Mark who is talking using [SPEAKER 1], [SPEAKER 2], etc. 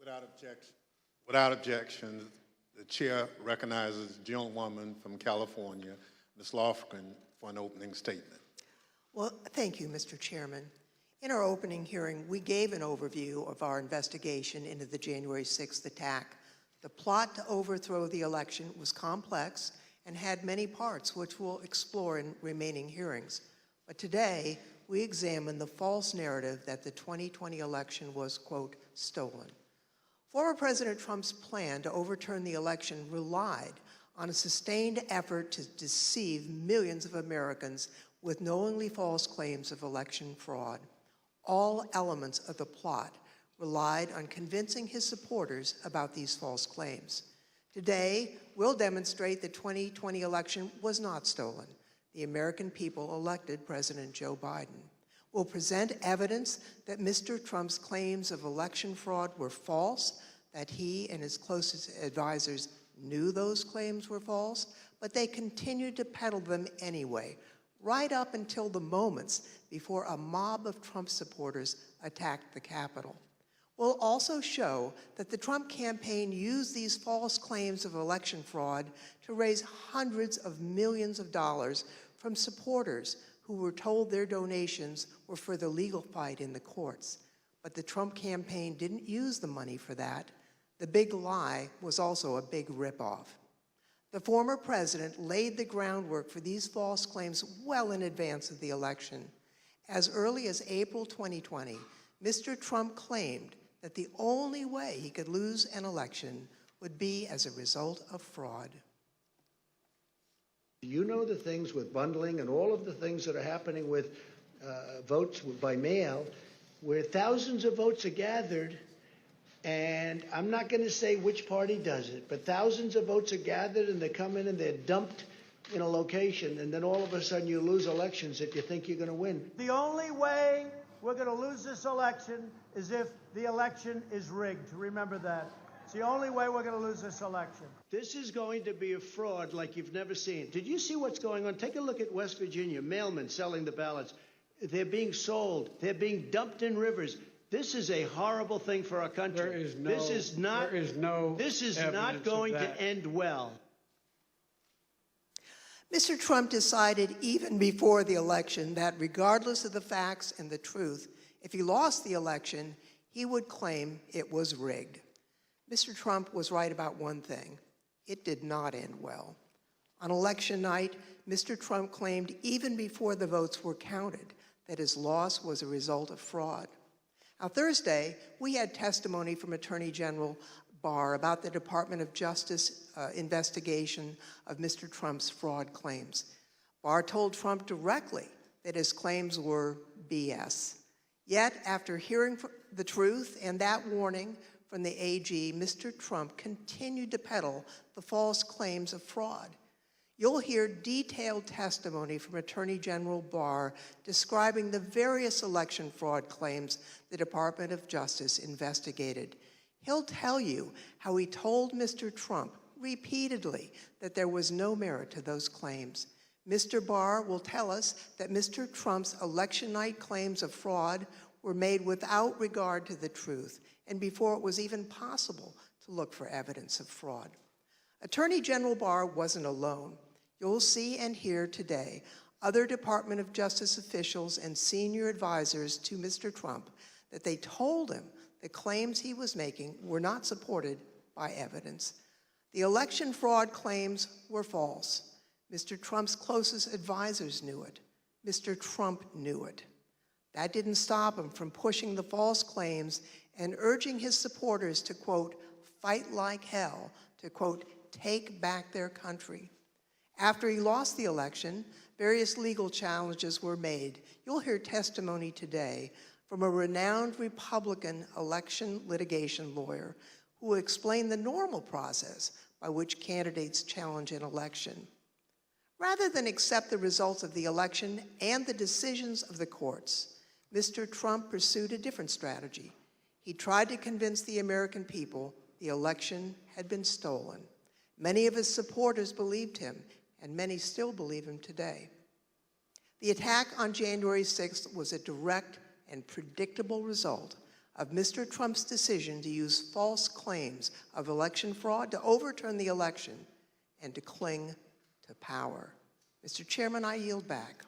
[SPEAKER 1] Without objection. Without objection, the chair recognizes the gentlewoman from California, Ms. Lofgren, for an opening statement.
[SPEAKER 2] Well, thank you, Mr. Chairman. In our opening hearing, we gave an overview of our investigation into the January 6th attack. The plot to overthrow the election was complex and had many parts, which we'll explore in remaining hearings. But today, we examine the false narrative that the 2020 election was, quote, stolen. Former President Trump's plan to overturn the election relied on a sustained effort to deceive millions of Americans with knowingly false claims of election fraud. All elements of the plot relied on convincing his supporters about these false claims. Today, we'll demonstrate the 2020 election was not stolen. The American people elected President Joe Biden. We'll present evidence that Mr. Trump's claims of election fraud were false, that he and his closest advisors knew those claims were false, but they continued to peddle them anyway, right up until the moments before a mob of Trump supporters attacked the Capitol. We'll also show that the Trump campaign used these false claims of election fraud to raise hundreds of millions of dollars from supporters who were told their donations were for the legal fight in the courts. But the Trump campaign didn't use the money for that. The big lie was also a big ripoff. The former president laid the groundwork for these false claims well in advance of the election. As early as April 2020, Mr. Trump claimed that the only way he could lose an election would be as a result of fraud.
[SPEAKER 3] You know the things with bundling and all of the things that are happening with votes by mail, where thousands of votes are gathered, and I'm not going to say which party does it, but thousands of votes are gathered and they come in and they're dumped in a location, and then all of a sudden you lose elections that you think you're going to win.
[SPEAKER 4] The only way we're going to lose this election is if the election is rigged. Remember that. It's the only way we're going to lose this election.
[SPEAKER 3] This is going to be a fraud like you've never seen. Did you see what's going on? Take a look at West Virginia, mailmen selling the ballots. They're being sold. They're being dumped in rivers. This is a horrible thing for our country. This is not going to end well.
[SPEAKER 2] Mr. Trump decided even before the election that regardless of the facts and the truth, if he lost the election, he would claim it was rigged. Mr. Trump was right about one thing. It did not end well. On election night, Mr. Trump claimed even before the votes were counted that his loss was a result of fraud. Now, Thursday, we had testimony from Attorney General Barr about the Department of Justice investigation of Mr. Trump's fraud claims. Barr told Trump directly that his claims were BS. Yet, after hearing the truth and that warning from the AG, Mr. Trump continued to peddle the false claims of fraud. You'll hear detailed testimony from Attorney General Barr describing the various election fraud claims the Department of Justice investigated. He'll tell you how he told Mr. Trump repeatedly that there was no merit to those claims. Mr. Barr will tell us that Mr. Trump's election night claims of fraud were made without regard to the truth and before it was even possible to look for evidence of fraud. Attorney General Barr wasn't alone. You'll see and hear today other Department of Justice officials and senior advisors to Mr. Trump that they told him the claims he was making were not supported by evidence. The election fraud claims were false. Mr. Trump's closest advisors knew it. Mr. Trump knew it. That didn't stop him from pushing the false claims and urging his supporters to, quote, fight like hell, to, quote, take back their country. After he lost the election, various legal challenges were made. You'll hear testimony today from a renowned Republican election litigation lawyer who will explain the normal process by which candidates challenge an election. Rather than accept the results of the election and the decisions of the courts, Mr. Trump pursued a different strategy. He tried to convince the American people the election had been stolen. Many of his supporters believed him, and many still believe him today. The attack on January 6th was a direct and predictable result of Mr. Trump's decision to use false claims of election fraud to overturn the election and to cling to power. Mr. Chairman, I yield back.